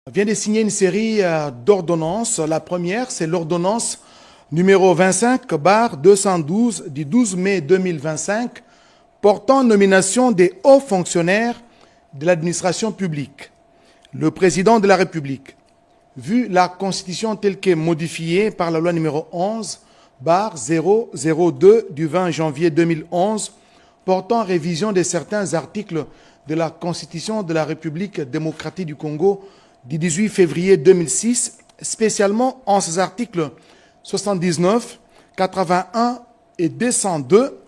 vient de signer une série d'ordonnances. La première, c'est l'ordonnance numéro 25/212 du 12 mai 2025 portant nomination des hauts fonctionnaires de l'administration publique. Le président de la République, vu la Constitution telle qu'est modifiée par la loi numéro 11/002 du 20 janvier 2011 portant révision de certains articles de la Constitution de la République démocratique du Congo du 18 février 2006, spécialement en ses articles 79, 81 et 202,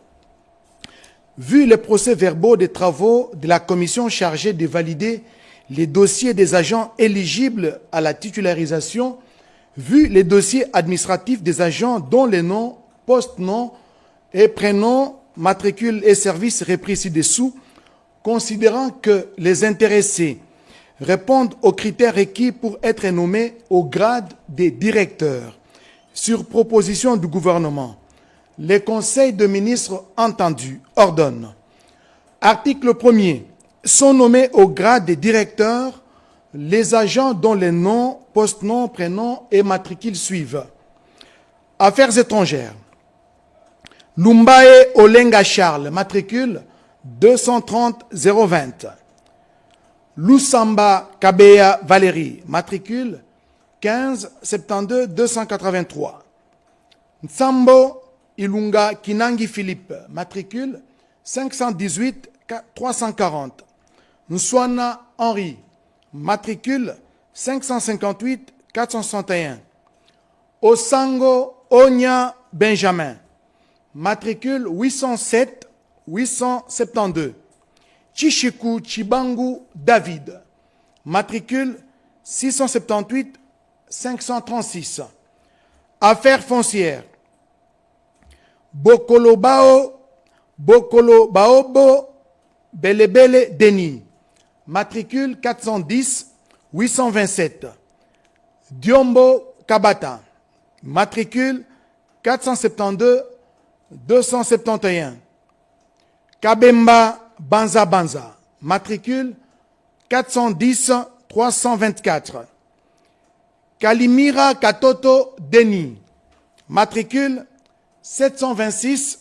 vu les procès-verbaux des travaux de la commission chargée de valider les dossiers des agents éligibles à la titularisation, vu les dossiers administratifs des agents dont les noms, post-noms et prénoms, matricules et services repris ci-dessous, considérant que les intéressés répondent aux critères requis pour être nommés au grade des directeurs, sur proposition du gouvernement, les conseils de ministres entendus ordonnent. Article 1er. Sont nommés au grade des directeurs les agents dont les noms, post-noms, prénoms et matricules suivent. Affaires étrangères. Lumbae Olenga Charles, matricule 230 020. Lusamba Kabeya Valérie, matricule 15 72 283. Nsambo Ilunga Kinangi Philippe, matricule 518 340. Nswana Henri, matricule 558 461. Osango Onya Benjamin, matricule 807 872. Chishiku Chibangu David, matricule 678 536. Affaires foncières. Bokolo Baobo Belebele Denis, matricule 410 827. Diombo Kabata, matricule 472 271. Kabemba Banza, matricule 410 324. Kalimira Katoto Denis, matricule 726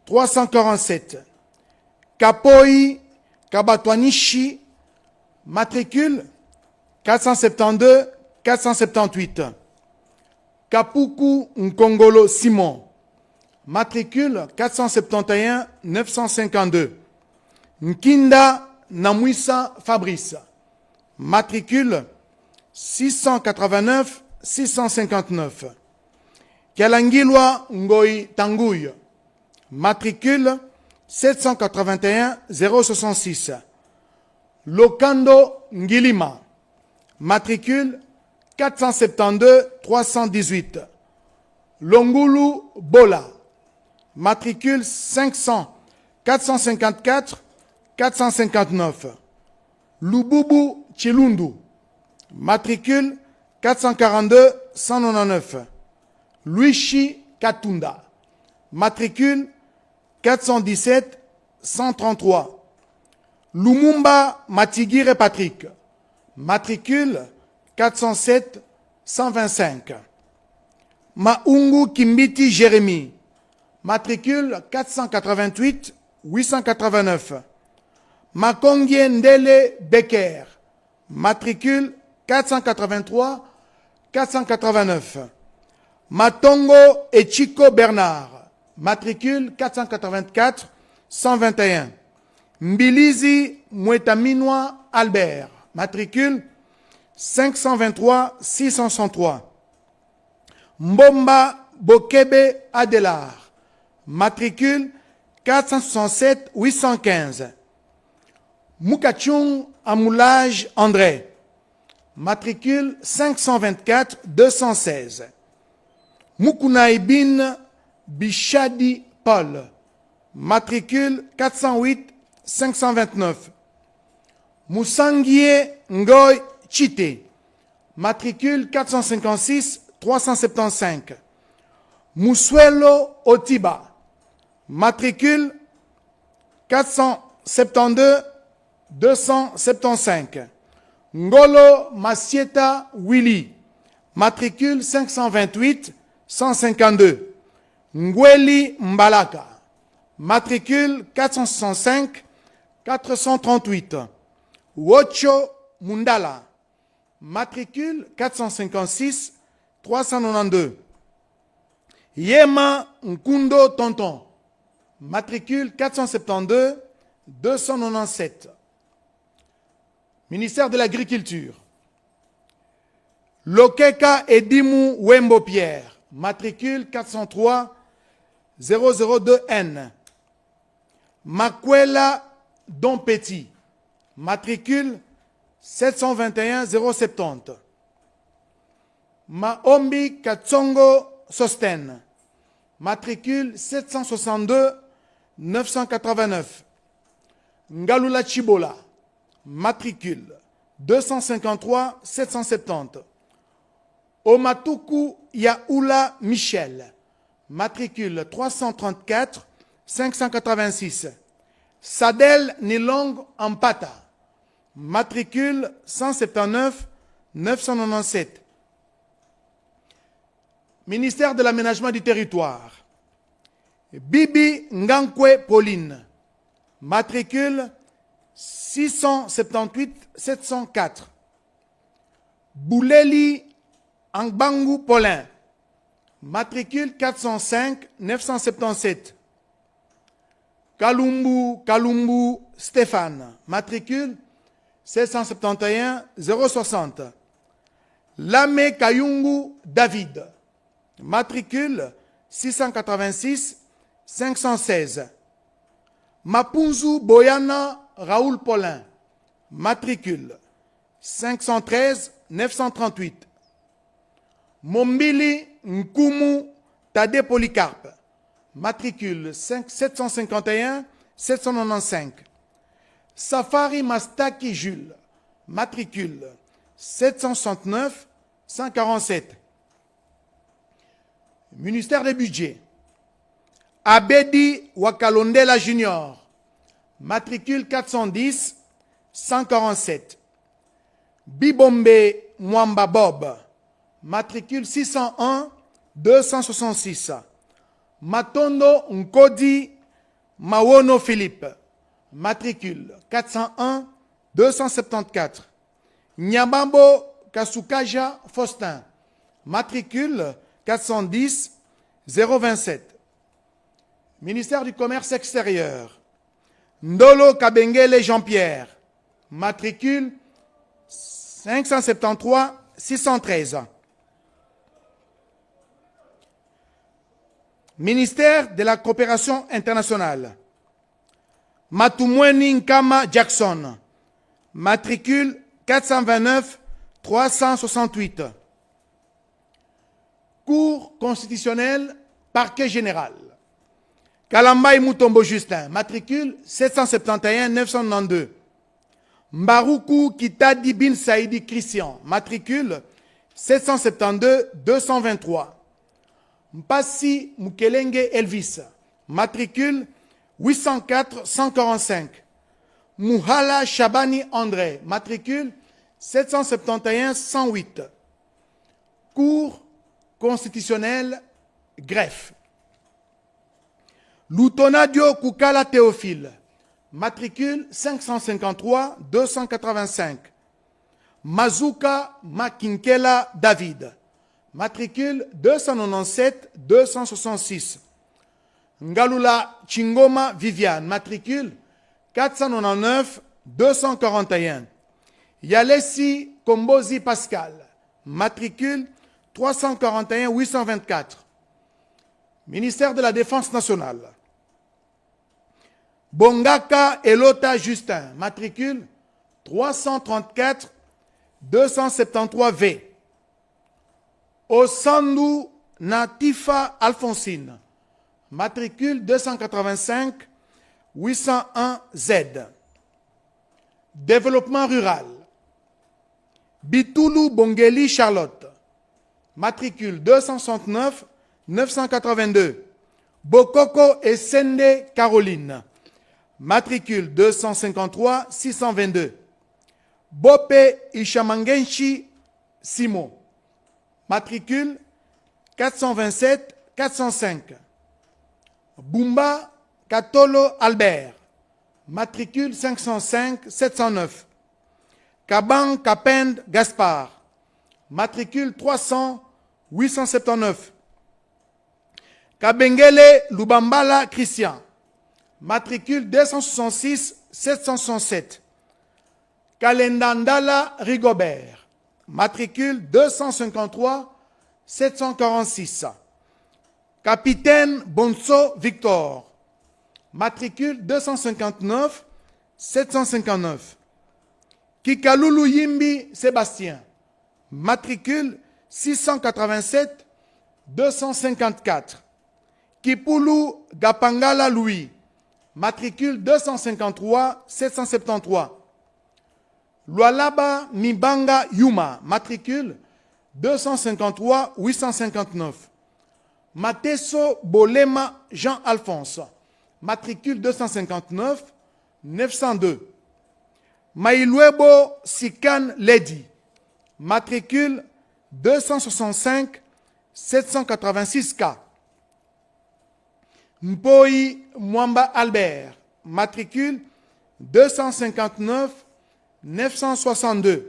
347. Kapoi Kabatwanishi, matricule 472 478. Kapuku Nkongolo Simon, matricule 471 952. Nkinda Namwisa Fabrice, matricule 689 659. Kialangilwa Ngoi Tanguy, matricule 781 066. Lokando Ngilima, matricule 472 318. Longulu Bola, matricule 500 454 459. Lububu Chilundu, matricule 442 199. Luichi Katunda, matricule 417 133. Lumumba Matigire Patrick, matricule 407 125. Maungu Kimbiti Jérémy, matricule 488 889. Makongie Ndele Becker, matricule 483 489. Matongo Echiko Bernard, matricule 484 121. Mbilizi Mwetaminwa Albert, matricule 523 603. Mbomba Bokebe Adelar, matricule 467 815. Mukachung Amoulage André, matricule 524 216. Mukunaibin Bichadi Paul, matricule 408 529. Moussanguier Ngoy Chité, matricule 456 375. Moussuelo Otiba, matricule 472 275. Ngolo Masieta Willy, matricule 528 152. Ngweli Mbalaka, matricule 465 438. Wocho Mundala, matricule 456 392. Yema Nkundo Tonton, matricule 472 297. Ministère de l'Agriculture. Lokeka Edimu Wembo Pierre, matricule 403 002N. Makwela Don Petit, matricule 721 070. Maombi Katsongo Sosten, matricule 762 989. Ngalula Chibola, matricule 253 770. Omatuku Yaoula Michel, matricule 334 586. Sadel Nilong Ampata, matricule 179 997. Ministère de l'Aménagement du Territoire. Bibi Ngankwe Pauline, matricule 678 704. Bouleli Angbangu Paulin, matricule 405 977. Kalumbu Stéphane, matricule 771 060. Lame Kayungu David, matricule 686 516. Mapunzu Boyana Raoul Paulin, matricule 513 938. Mombili Nkumu Tade Polycarpe, matricule 751 795. Safari Mastaki Jules, matricule 769 147. Ministère des Budgets. Abedi Wakalondela Junior, matricule 410 147. Bibombe Mwamba Bob, matricule 601 266. Matondo Nkodi Mawono Philippe, matricule 401 274. Nyamambo Kasukaja Faustin, matricule 410 027. Ministère du Commerce extérieur. Ndolo Kabengele Jean-Pierre, matricule 573 613. Ministère de la Coopération internationale. Matumweni Nkama Jackson, matricule 429 368. Cour constitutionnelle, parquet général. Kalambay Mutombo Justin, matricule 771 992. Mbaruku Kitadi Bin Saïdi Christian, matricule 772 223. Mpassi Mukelenge Elvis, matricule 804 145. Mouhala Chabani André, matricule 771 108. Cour constitutionnelle, greffe. Lutonadio Kukala Théophile, matricule 553 285. Mazuka Makinkela David, matricule 297 266. Ngalula Chingoma Viviane, matricule 499 241. Yalesi Kombozi Pascal, matricule 341 824. Ministère de la Défense nationale. Bongaka Elota Justin, matricule 334 273V. Osandu Natifa Alphonsine, matricule 285 801Z. Développement rural. Bitoulou Bongeli Charlotte, matricule 269 982. Bokoko et Sende Caroline, matricule 253 622. Bope Ishamangenshi Simo. Matricule 427-405. Bumba Katolo Albert. Matricule 505-709. Kaban Kapend Gaspard. Matricule 300-879. Kabengele Lubambala Christian. Matricule 266-767. Kalendandala Rigobert. Matricule 253-746. Capitaine Bonso Victor. Matricule 259-759. Kikalulu Yimbi Sébastien. Matricule 687-254. Kipulu Gapangala Louis. Matricule 253-773. Lualaba Mibanga Yuma. Matricule 253-859. Mateso Bolema Jean-Alphonse. Matricule 259-902. Maïluebo Sikan Lady. Matricule 265-786K. Mpoi Mwamba Albert. Matricule 259-962.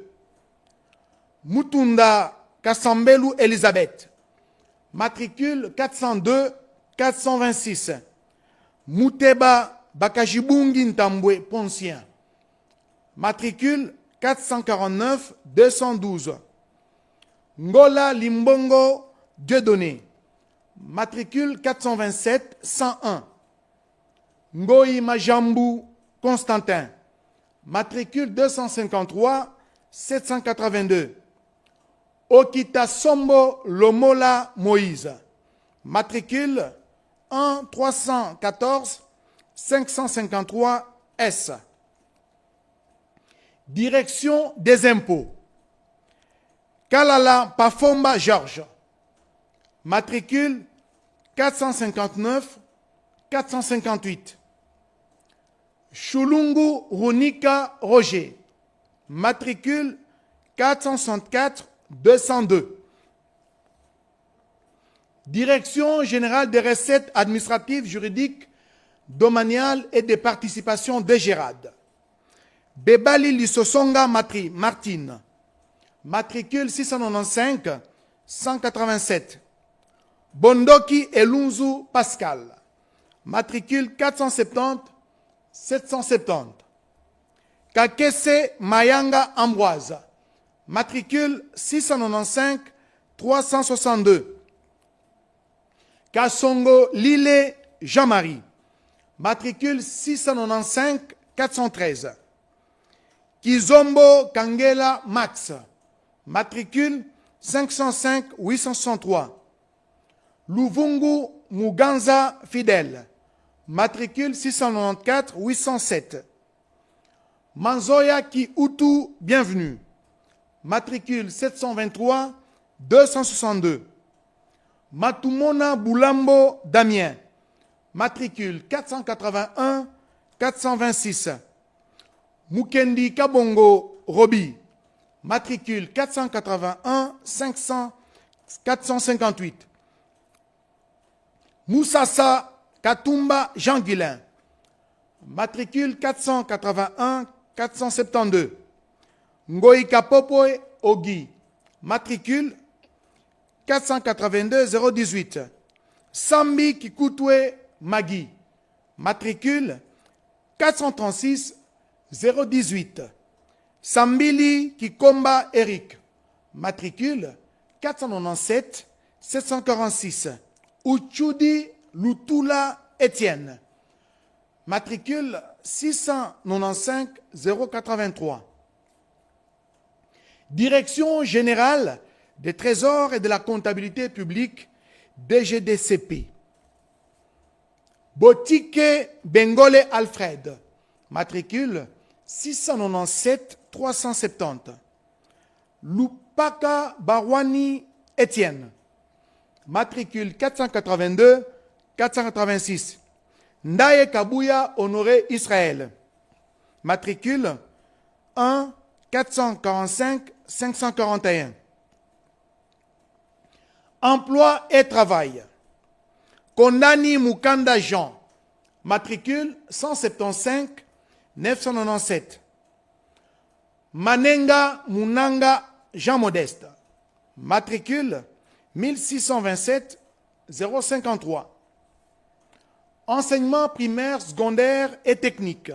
Mutunda Kassambelu Elisabeth. Matricule 402-426. Muteba Bakajibungi Ntambwe Poncien. Matricule 449-212. Ngola Limbongo Dieudonné. Matricule 427-101. Ngoï Majambu Constantin. Matricule 253-782. Okita Sombo Lomola Moïse. Matricule 1-314-553-S. Direction des impôts. Kalala Pafomba Georges. Matricule 459-458. Chulungu Runika Roger. Matricule 464-202. Direction générale des recettes administratives, juridiques, domaniales et des participations de Gérard. Bebali Lissosonga Martine. Matricule 695-187. Bondoki Elunzu Pascal. Matricule 470-770. Kakese Mayanga Ambroise. Matricule 695-362. Kassongo Lile Jean-Marie. Matricule 695-413. Kizombo Kangela Max. Matricule 505-863. Luvungu Muganza Fidèle. Matricule 694-807. Manzoya Ki-Utu Bienvenue. Matricule 723-262. Matumona Boulambo Damien. Matricule 481-426. Mukendi Kabongo Roby. Matricule 481-458. Moussassa Katumba Jean-Guilain. Matricule 481-472. Ngoïka Popoe Ogi. Matricule 482-018. Sambi Kikoutoué Magui. Matricule 436-018. Sambili Kikomba Eric. Matricule 497-746. Uchudi Lutula Étienne. Matricule 695-083. Direction générale des trésors et de la comptabilité publique, DGDCP. Botike Bengole Alfred. Matricule 697-370. Lupaka Barwani Étienne. Matricule 482-486. Ndaye Kabouya Honoré Israël. Matricule 445 541. Emploi et travail. Kondani Mukanda Jean, matricule 175 997. Manenga Munanga Jean Modeste, matricule 1627 053. Enseignement primaire, secondaire et technique.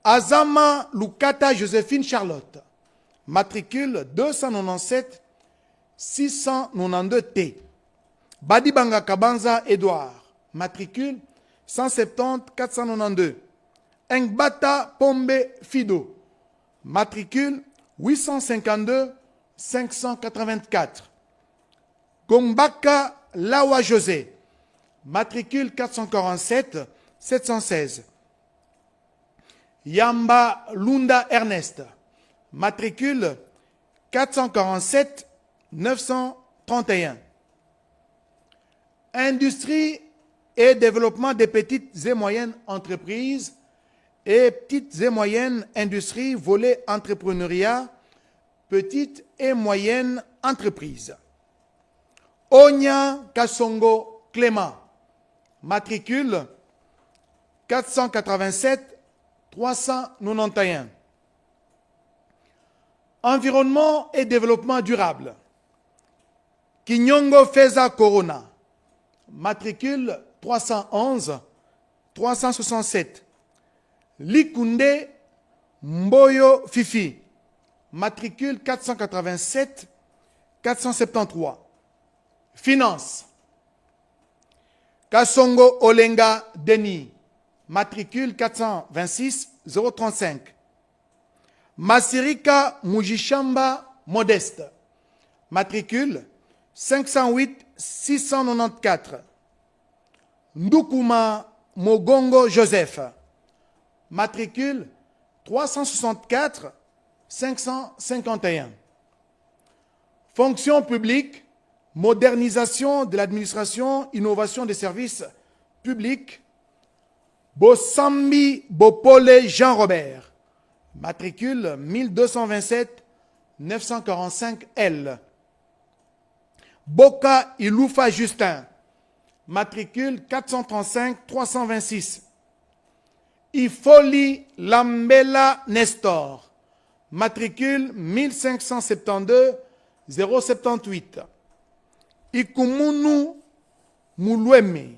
Azama Lukata Joséphine Charlotte, matricule 297 692 T. Badibanga Kabanza Edouard, matricule 170 492. Engbata Pombe Fido, matricule 852 584. Gombaka Lawa José, matricule 447 716. Yamba Lunda Ernest, matricule 447 931. Industrie et développement des petites et moyennes entreprises et petites et moyennes industries, volet entrepreneuriat, petites et moyennes entreprises. Onya Kasongo Clément, matricule 487 391. Environnement et développement durable. Kinyongo Feza Corona, matricule 311 367. Likunde Mboyo Fifi, matricule 487 473. Finance. Kasongo Olenga Denis, matricule 426 035. Masirika Mujishamba Modeste, matricule 508 694. Ndukuma Mogongo Joseph, matricule 364 551. Fonction publique, modernisation de l'administration, innovation des services publics. Bosambi Bopole Jean-Robert, matricule 1227 945 L. Boka Iloufa Justin, matricule 435 326. Ifoli Lambela Nestor, matricule 1572 078. Ikumunu Mouloueme,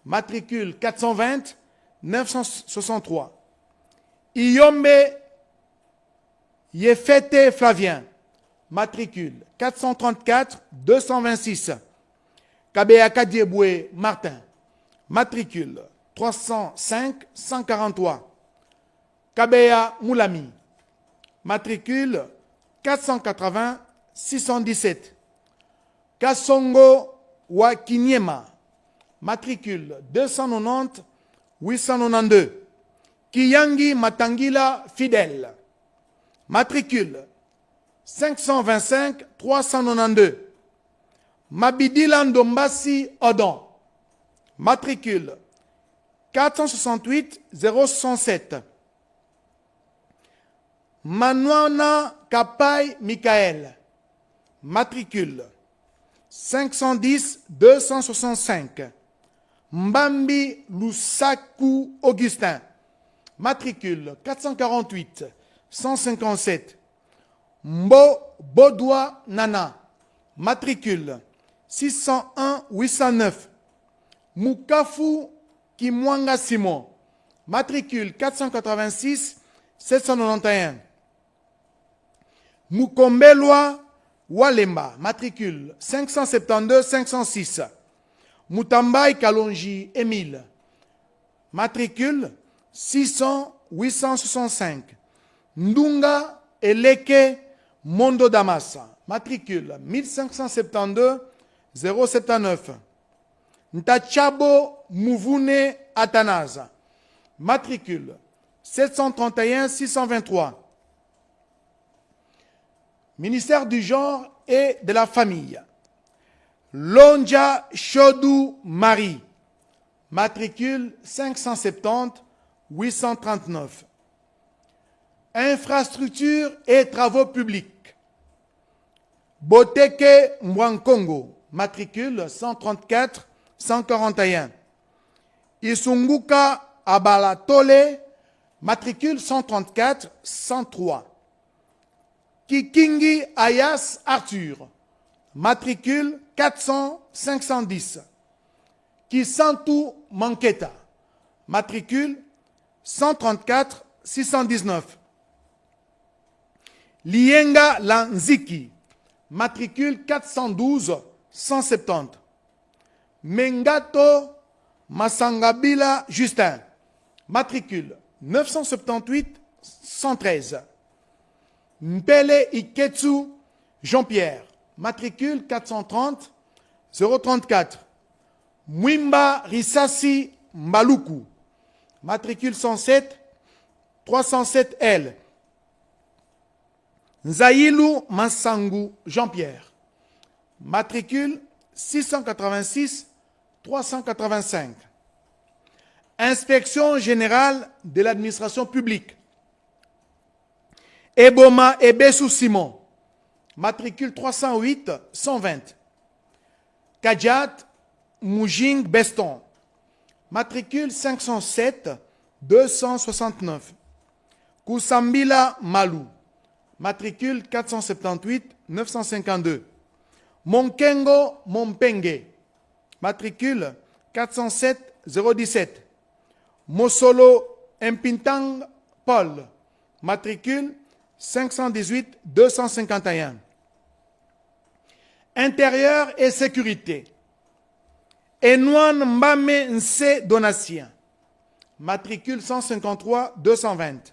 matricule 420 963. Iyombe Yefete Flavien, matricule 434 226. Kabeaka Dieboué Martin, matricule 305 143. Kabeya Moulami, matricule 480 617. Kasongo Wakiniema, matricule 290 892. Kiyangi Matangila Fidèle, matricule 525 392. Mabidila Ndombasi Odon, matricule 468 067. Manouana Kapai Michael, matricule 510 265. Mbambi Lusaku Augustin, matricule 448 157. Mbo Bodoua Nana, matricule 601 809. Mukafu Kimwanga Simon, matricule 486 791. Mukombelwa Walemba, matricule 572 506. Mutambai Kalonji Émile, matricule 600 865. Ndunga Eleke Mondo Damasa, matricule 1572 079. Ntachabo Mouvune Atanaza, matricule 731 623. Ministère du genre et de la famille. Lonja Chodou Marie, matricule 570 839. Infrastructures et travaux publics. Boteke Mwankongo, matricule 134 141. Isunguka Abalatole, matricule 134 103. Kikingi Ayas Arthur, matricule 400 510. Kisantu Manketa, matricule 134 619. Lienga Lanziki, matricule 412 170. Mengato Masangabila Justin, matricule 978 113. Mpele Iketsu Jean-Pierre, matricule 430 034. Mwimba Risasi Maluku, matricule 107 307L. Nzaïlou Mansangu Jean-Pierre, matricule 686 385. Inspection générale de l'administration publique. Eboma Ebessou Simon, matricule 308 120. Kajat Moujing Beston, matricule 507 269. Koussambila Malou, matricule 478 952. Monkengo Mompenge, matricule 407 017. Mosolo Mpintang Paul, matricule 518 251. Intérieur et sécurité. Enouan Mbame Nse Donatien, matricule 153 220.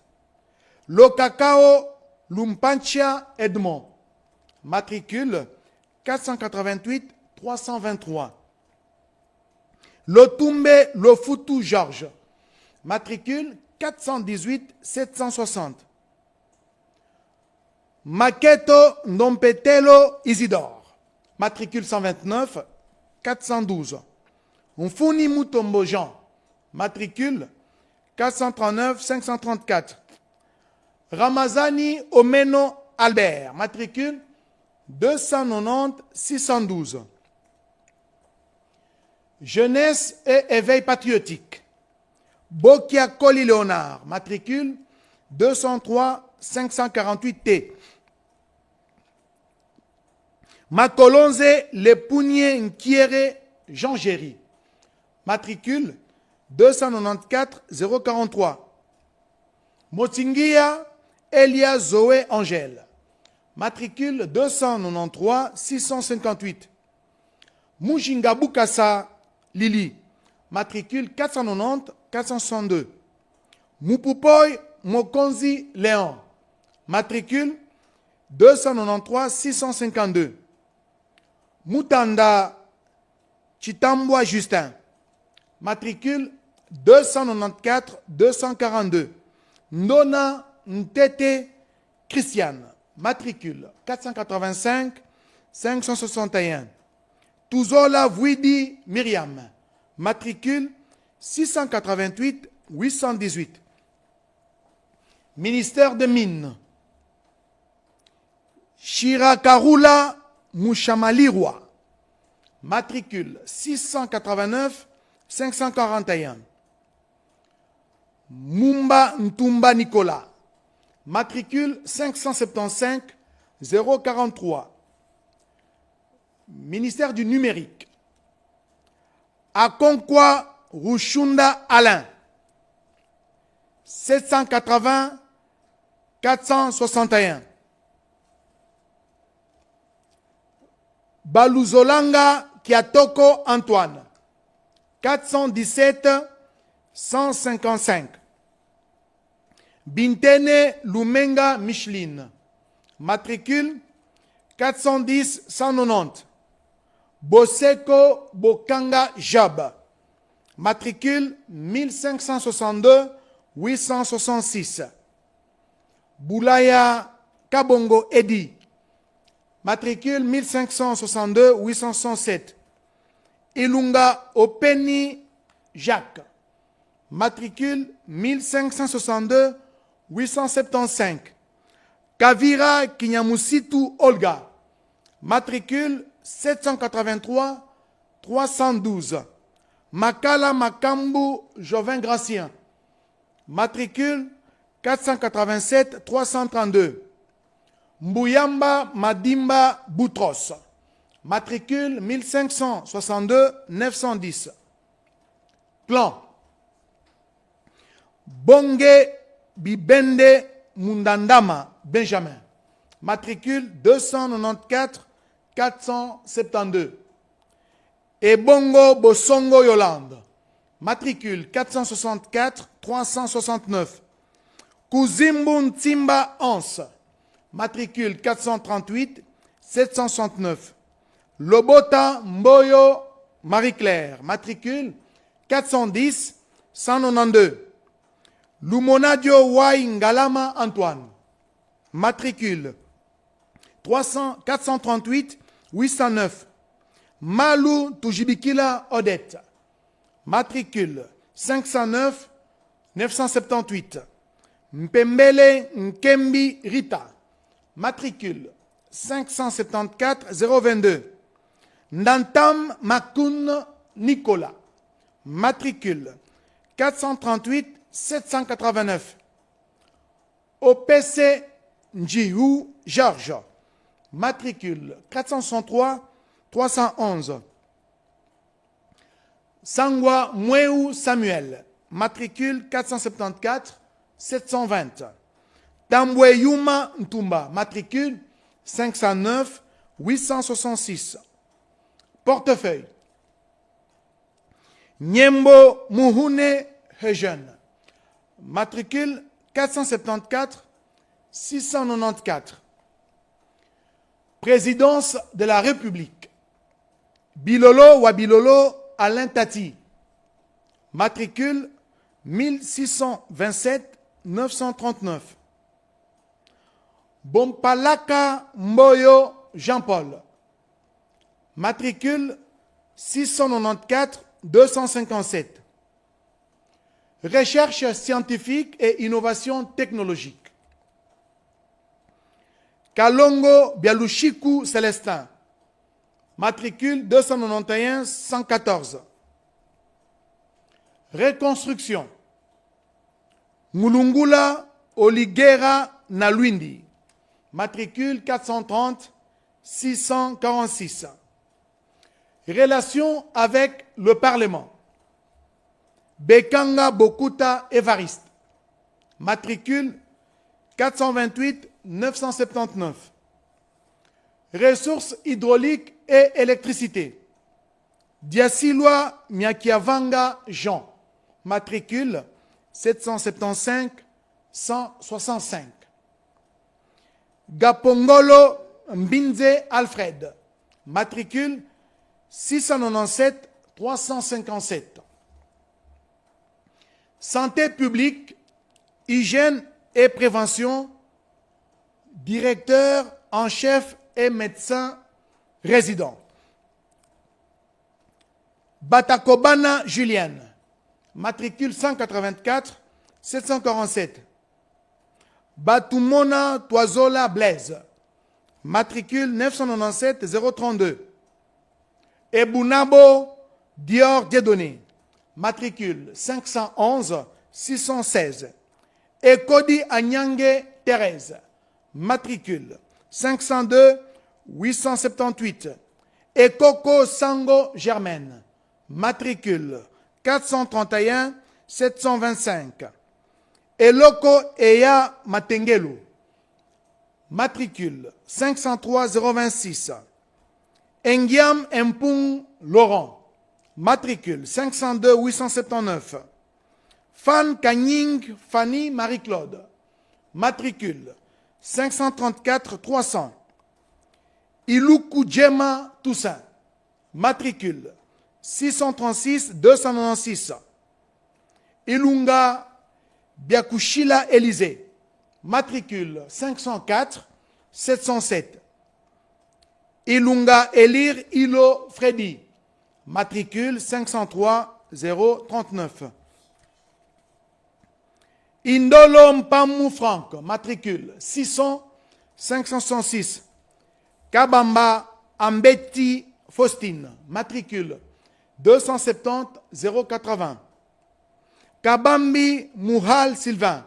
Lokakao Lumpanchia Edmond, matricule 488 323. Lotumbe Lofutu Georges, matricule 418 760. Maketo Ndompetelo Isidore, matricule 129 412. Mfuni Mutombo Jean, matricule 439 534. Ramazani Omeno Albert, matricule 290 612. Jeunesse et éveil patriotique. Bokia Koli Léonard, matricule 203 548T. Makolonze Lepounier Nkiere Jean Géry, matricule 294 043. Motingia Elia Zoé Angèle, matricule 293 658. Mujinga Bukasa Lili, matricule 490 462. Mupupoy Mokonzi Léon, matricule 293 652. Mutanda Chitambwa Justin, matricule 294 242. Ndona Ntete Christiane, matricule 485 561. Tuzola Vouidi Myriam, matricule 688 818. Ministère des Mines. Shirakarula Mouchamalirwa, matricule 689 541. Mumba Ntumba Nicolas, matricule 575 043. Ministère du numérique. Akonkwa Rushunda Alain, 780 461. Baluzolanga Kiatoko Antoine, 417 155. Bintene Lumenga Micheline, matricule 410 190. Boseko Bokanga Jab, matricule 1562 866. Boulaya Kabongo Edi, matricule 1562 867. Ilunga Openi Jacques, matricule 1562 875. Kavira Kinyamusitu Olga, matricule 783 312. Makala Makambu Jovin Gracien, matricule 487 332. Mbuyamba Madimba Boutros, matricule 1562 910. Plan. Bonge Bibende Mundandama Benjamin, matricule 294 472. Ebongo Bosongo Yolande, matricule 464 369. Kuzimbu Ntimba Anse, matricule 438 769. Lobota Mboyo Marie-Claire, matricule 410 192. Lumonadio Wai Ngalama Antoine, matricule 438 809. Malou Toujibikila Odette, matricule 509 978. Mpembele Nkembi Rita, matricule 574 022. Ndantam Makoun Nicolas, matricule 438 789. OPC Njihu Georges, matricule 463 311. Sangwa Mweu Samuel, matricule 474 720. Tambwe Yuma Ntumba, matricule 509 866. Portefeuille. Nyembo Muhune Hejen, matricule 474 694. Présidence de la République. Bilolo Wabilolo Alain Tati, matricule 1627 939. Bompalaka Mboyo Jean-Paul, matricule 694 257. Recherche scientifique et innovation technologique. Kalongo Bialushiku Célestin, matricule 291 114. Reconstruction. Mulungula Oligera Nalwindi, matricule 430 646. Relations avec le Parlement. Bekanga Bokuta Evariste, matricule 428 979. Ressources hydrauliques et électricité. Diasilwa Miakiavanga Jean, matricule 775 165. Gapongolo Mbinze Alfred, matricule 697 357. Santé publique, hygiène et prévention, directeur en chef et médecin résident. Batakobana Julienne, matricule 184 747. Batumona Toizola Blaise, matricule 997 032. Ebunabo Dior Dieudonné, matricule 511 616. Ekodi Anyange Thérèse, matricule 502 878. Ekoko Sango Germaine, matricule 431 725. Eloko Eya Matengelu, matricule 503 026. Engiam Mpung Laurent, matricule 502 879. Fan Kanying Fanny Marie-Claude, matricule 534 300. Iluku Djema Toussaint, matricule 636 296. Ilunga Biakushila Élysée, matricule 504 707. Ilunga Elir Ilo Freddy, matricule 503 039. Indolo Mpamou Franck, matricule 600 566. Kabamba Ambeti Faustine, matricule 270 080. Kabambi Mouhal Sylvain,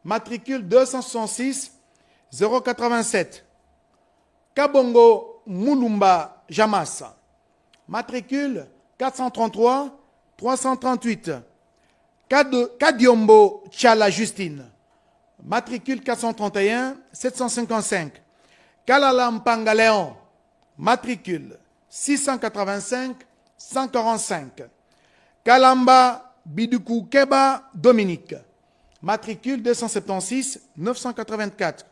matricule 266 087. Kabongo Moulumba Jamassa, matricule 433 338. Kadiombo Tchala Justine, matricule 431 755. Kalala Mpanga Léon, matricule 685 145. Kalamba Biduku Keba Dominique, matricule 276 984.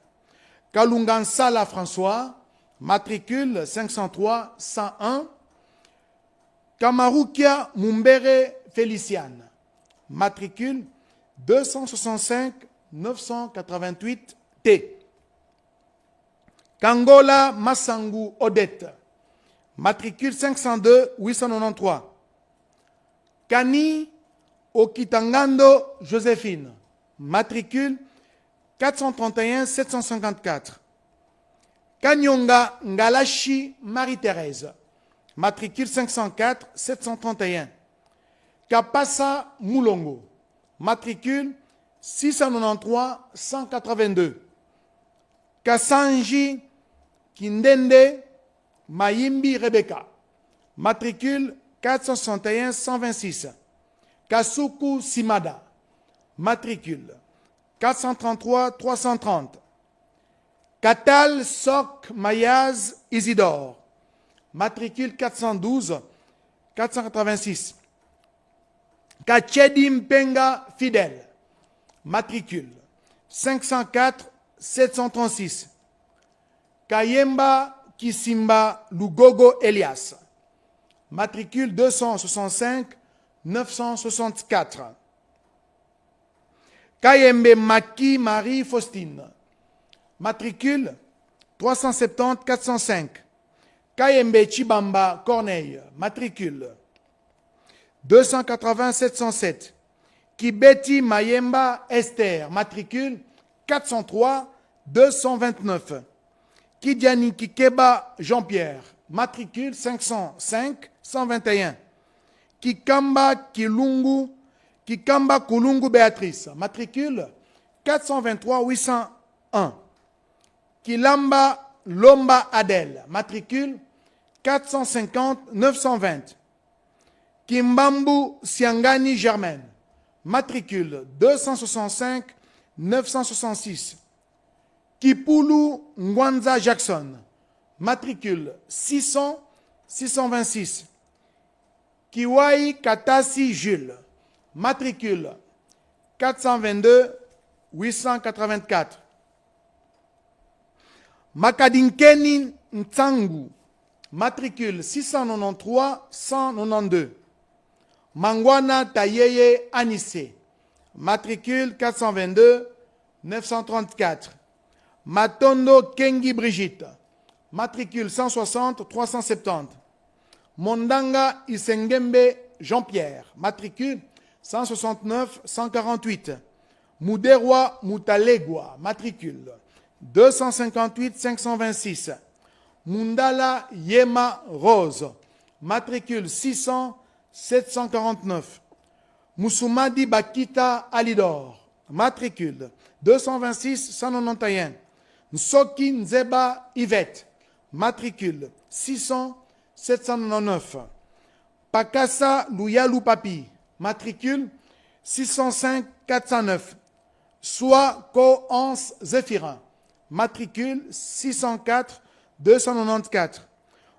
Kalungansala François, matricule 503 101. Kamarukia Mumbere Féliciane, matricule 265 988 T. Kangola Massangu Odette, matricule 502 893. Kani Okitangando Joséphine, matricule 431 754. Kanyonga Ngalashi Marie-Thérèse, matricule 504 731. Kapassa Moulongo, matricule 693 182. Kassanji Kindende Mayimbi Rebecca, matricule 461 126. Kasuku Simada, matricule 433 330. Katal Sok Mayaz Isidore, matricule 412 486. Kachedim Penga Fidèle, matricule 504 736. Kayemba Kisimba Lugogo Elias, matricule 265 964. Kayembe Maki Marie Faustine, matricule 370 405. Kayembe Chibamba Corneille, matricule 280 707. Kibeti Mayemba Esther, matricule 403 229. Kidiani Kikeba Jean-Pierre, matricule 505 121. Kikamba Kulungu Béatrice, matricule 423 801. Kilamba Lomba Adèle, matricule 450 920. Kimbambu Siangani Germaine, matricule 265 966. Kipulu Ngwanza Jackson, matricule 600 626. Kiwai Katasi Jules, matricule 422 884. Makadinkeni Ntsangu, matricule 693 192. Mangwana Tayeye Anissé, matricule 422 934. Matondo Kengi Brigitte, matricule 160 370. Mondanga Isengembe Jean-Pierre, matricule 169 148. Muderwa Mutalegwa, matricule 258 526. Mundala Yema Rose, matricule 600 749. Moussoumadi Bakita Alidor, matricule 226 191. Nsoki Nzeba Yvette, matricule 600 799. Pakassa Louyalu Papi, matricule 605 409. Soit Ko Hans Zéphirin, matricule 604 294.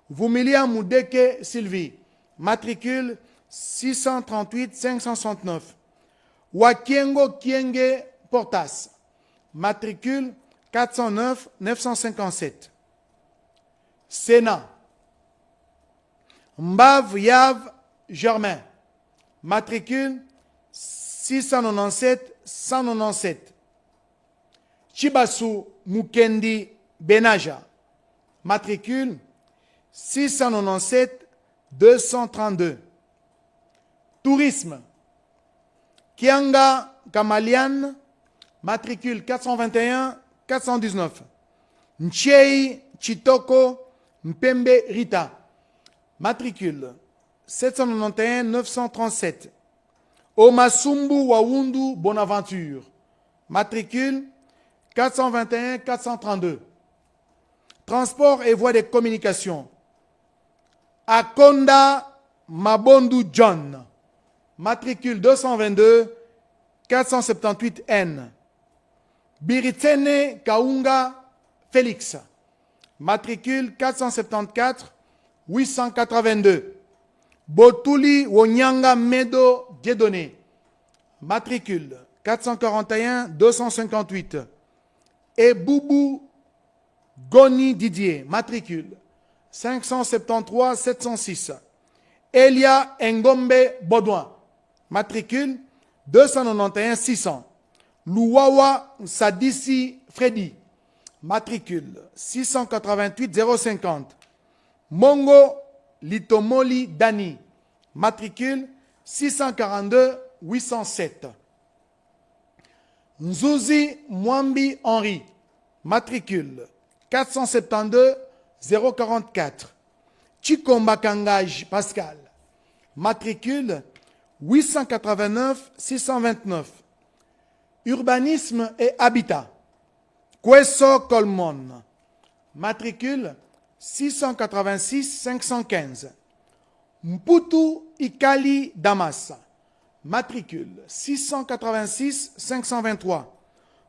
Vumilia Moudeke Sylvie, matricule 638 569. Wakiengo Kienge Portas, matricule 409 957. Sénat. Mbav Yav Germain, matricule 697 197. Chibasu Mukendi Benaja, matricule 697 232. Tourisme. Kianga Kamalian matricule 421 419. Nchei Chitoko Mpembe Rita, matricule 791 937. Omasumbu Wawundu Bonaventure, matricule 421 432. Transport et voies de communication. Akonda Mabondu John, matricule 222 478 N. Biritene Kaunga Félix, matricule 474 882. Botuli Wonyanga Medo Dieudonné, matricule 441 258. Et Boubou Goni Didier, matricule 573 706. Elia Ngombe Baudouin, matricule 291 600. Louawa Sadissi Freddy, matricule 688 050. Mongo Litomoli Dani, matricule 642 807. Nzouzi Mwambi Henri, matricule 472 044. Chikomba Kangaj Pascal, matricule 889 629. Urbanisme et habitat. Kweso Colmon, matricule 686 515. Mputu Ikali Damas, matricule 686 523.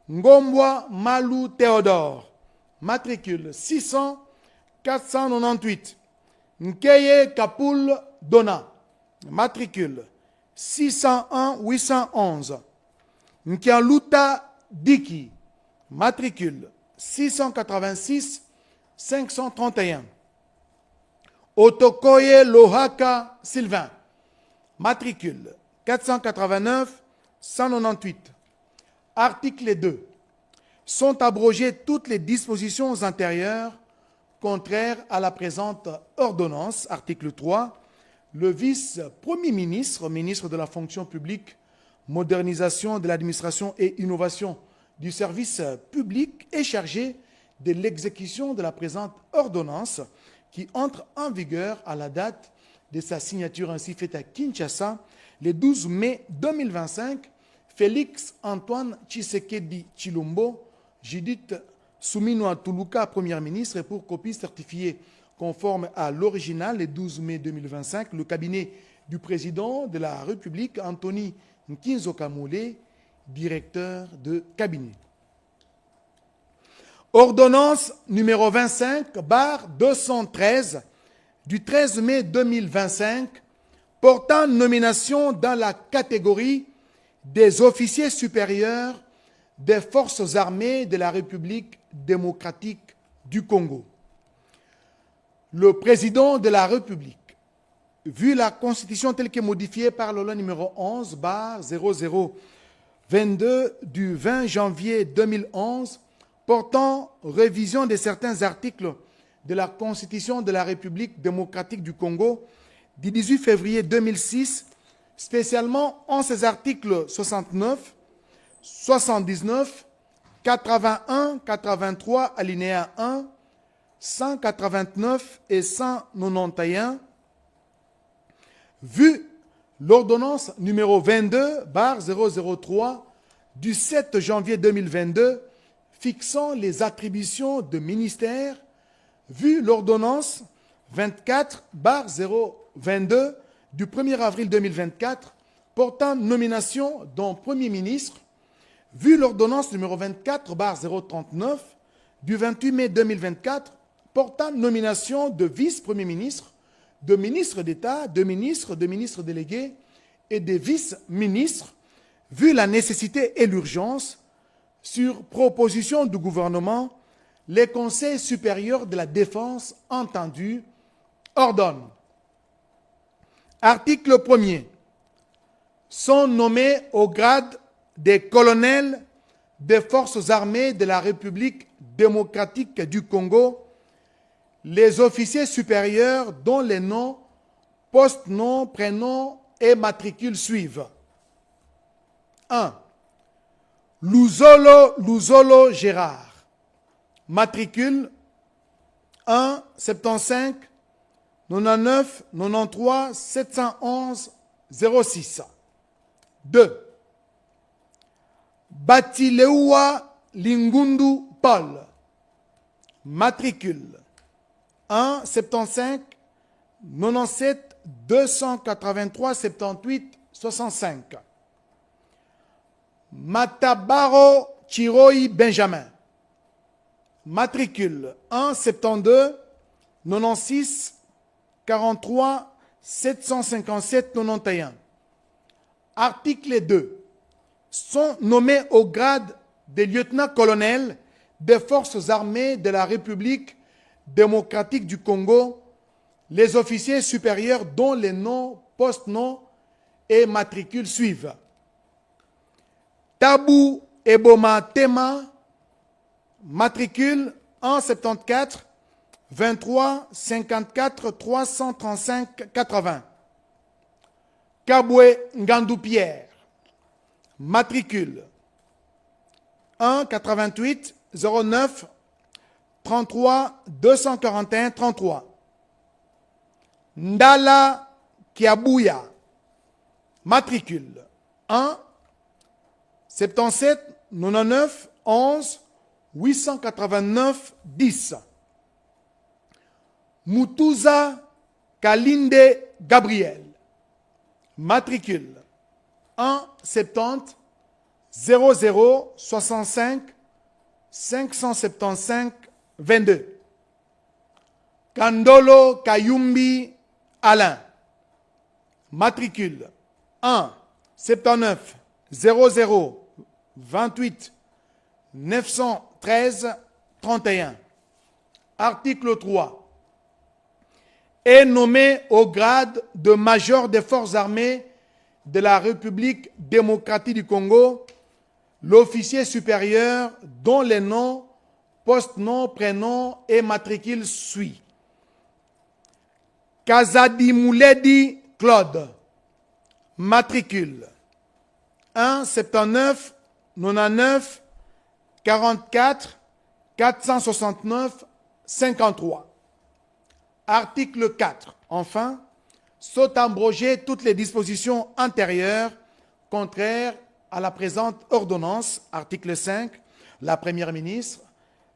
Ngombwa Malou Théodore, matricule 600 498. Nkeye Kapoul Dona, matricule 601 811. Nkialuta Diki, matricule 686 531. Otokoye Lohaka Sylvain, matricule 489 198. Article 2. Sont abrogées toutes les dispositions antérieures contraires à la présente ordonnance. Article 3. Le vice-premier ministre, ministre de la fonction publique, modernisation de l'administration et innovation du service public est chargé de l'exécution de la présente ordonnance qui entre en vigueur à la date de sa signature ainsi faite à Kinshasa le 12 mai 2025. Félix Antoine Tshisekedi Tshilombo, Judith Suminwa Tuluka, Premier ministre, et pour copie certifiée conforme à l'original le 12 mai 2025, le cabinet du président de la République, Anthony Nkinzo Kamole, directeur de cabinet. Ordonnance numéro 25/213 du 13 mai 2025 portant nomination dans la catégorie des officiers supérieurs des forces armées de la République démocratique du Congo. Le président de la République, vu la Constitution telle que modifiée par la loi numéro 11/0022 du 20 janvier 2011, portant révision de certains articles de la Constitution de la République démocratique du Congo du 18 février 2006, spécialement en ses articles 69, 79, 81, 83, alinéa 1, 189 et 191, vu l'ordonnance numéro 22/003 du 7 janvier 2022 fixant les attributions de ministères, vu l'ordonnance 24/022 du 1er avril 2024 portant nomination d'un Premier ministre, vu l'ordonnance numéro 24/039 du 28 mai 2024 portant nomination de vice-premier ministre, de ministre d'État, de ministres délégués et de vice-ministres, vu la nécessité et l'urgence, sur proposition du gouvernement, les conseils supérieurs de la défense entendus ordonnent. Article 1er. Sont nommés au grade des colonels des forces armées de la République démocratique du Congo les officiers supérieurs dont les noms, post-noms, prénoms et matricules suivent. 1. Luzolo Gérard. Matricule 1 75 99 93 711 06. 2. Batileua Lingundu Paul. Matricule 1 75 97 283 78 65. Matabaro Chiroi Benjamin. Matricule 1 72 96 43 757 91. Article 2. Sont nommés au grade de lieutenant-colonel des forces armées de la République démocratique du Congo les officiers supérieurs dont les noms, post-noms et matricules suivent. Tabou Eboma Tema, matricule 174 23 54 335 80. Kabwe Ngandou Pierre, matricule 1 88 09 33 241 33. Ndala Kiabouya, matricule 1 77 99 11 889 10. Mutuza Kalinde Gabriel, matricule 1 70 00 65 575 22. Kandolo Kayumbi Alain, matricule 1 79 00 28 913 31. Article 3. Est nommé au grade de major des forces armées de la République démocratique du Congo l'officier supérieur dont les noms, post-noms, prénoms et matricules suivent. Kazadi Mouledi Claude, matricule 1 79 99 44 469 53. Article 4. Enfin, sont abrogées toutes les dispositions antérieures contraires à la présente ordonnance. Article 5. La Première ministre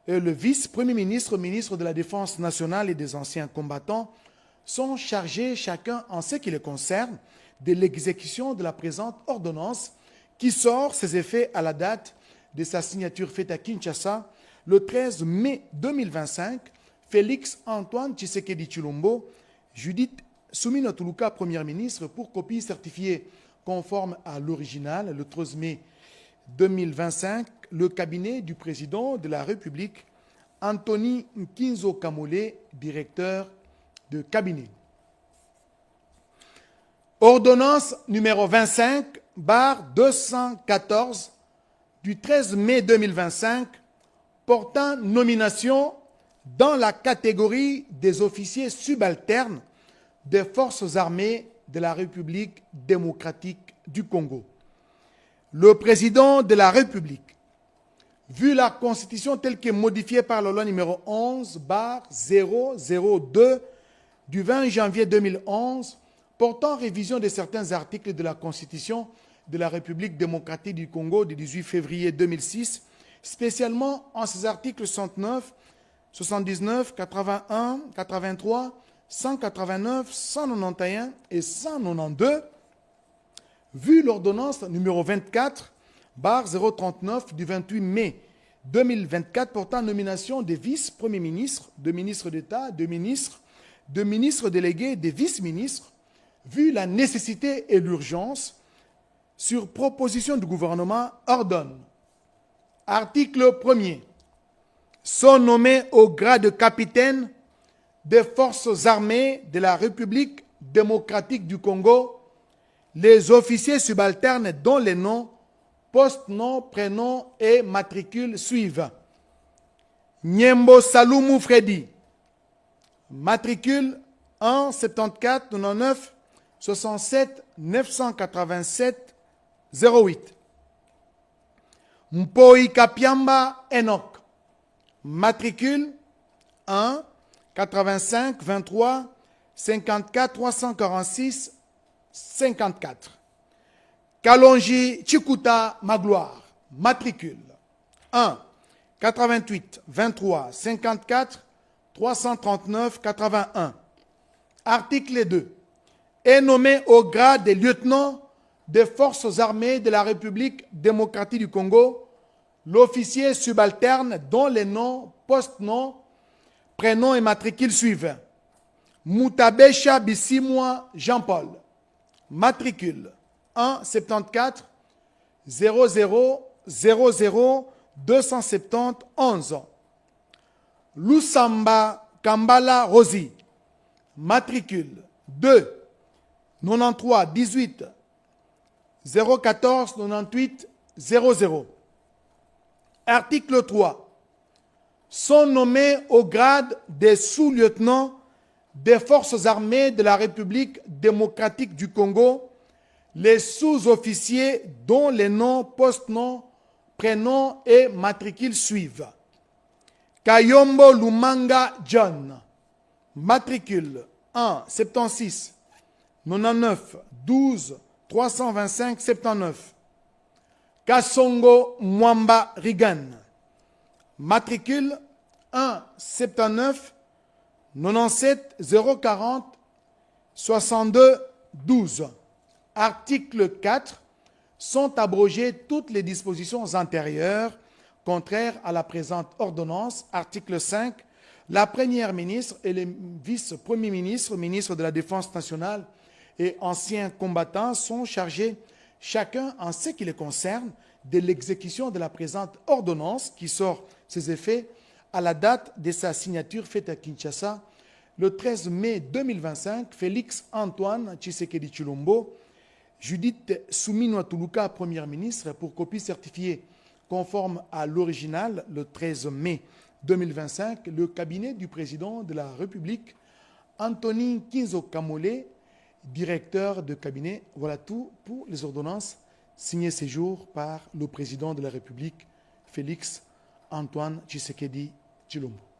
et le vice-premier ministre, ministre de la Défense nationale et des anciens combattants sont chargés chacun en ce qui les concerne de l'exécution de la présente ordonnance qui sort ses effets à la date de sa signature faite à Kinshasa le 13 mai 2025. Félix Antoine Tshisekedi Tshilombo, Judith Soumina Tuluka, Première ministre, pour copie certifiée conforme à l'original le 13 mai 2025, le cabinet du président de la République, Anthony Nkinzo Kamole, directeur de cabinet. Ordonnance numéro 25/214 du 13 mai 2025 portant nomination dans la catégorie des officiers subalternes des forces armées de la République démocratique du Congo. Le président de la République, vu la Constitution telle que modifiée par la loi numéro 11/002 du 20 janvier 2011, portant révision de certains articles de la Constitution de la République démocratique du Congo du 18 février 2006, spécialement en ses articles 69, 79, 81, 83, 189, 191 et 192, vu l'ordonnance numéro 24/039 du 28 mai 2024 portant nomination des vice-premiers ministres, de ministres d'État, de ministres délégués, des vice-ministres, vu la nécessité et l'urgence, sur proposition du gouvernement, ordonne. Article 1er. Sont nommés au grade de capitaine des forces armées de la République démocratique du Congo les officiers subalternes dont les noms, post-noms, prénoms et matricules suivent. Nyembo Saloumou Freddy, matricule 1 74 99 67 987 08. Mpoi Kapiamba Enoch. Matricule 1 85 23 54 346 54. Kalonji Chikuta Magloire. Matricule 1 88 23 54 339 81. Article 2. Est nommé au grade de lieutenant des forces armées de la République démocratique du Congo l'officier subalterne dont les noms, post-noms, prénoms et matricules suivent. Moutabesha Bissimwa Jean-Paul. Matricule 1 74 00 00 270 11. Lusamba Kambala Rosi. Matricule 2 93 18 014 98 00. Article 3. Sont nommés au grade des sous-lieutenants des forces armées de la République démocratique du Congo les sous-officiers dont les noms, post-noms, prénoms et matricules suivent. Kayombo Lumanga John. Matricule 1 76 99 12 325 79. Kasongo Mwamba Rigan. Matricule 1 79 97 040 62 12. Article 4. Sont abrogées toutes les dispositions antérieures contraires à la présente ordonnance. Article 5. La Première ministre et le vice-premier ministre, ministre de la Défense nationale et anciens combattants sont chargés, chacun en ce qui les concerne, de l'exécution de la présente ordonnance qui sort ses effets à la date de sa signature faite à Kinshasa le 13 mai 2025. Félix Antoine Tshisekedi Tshilombo, Judith Suminwa Tuluka, Première ministre, pour copie certifiée conforme à l'original le 13 mai 2025, le cabinet du président de la République, Anthony Kinzo Kamole, directeur de cabinet. Voilà tout pour les ordonnances signées ces jours par le président de la République, Félix Antoine Tshisekedi Tshilombo.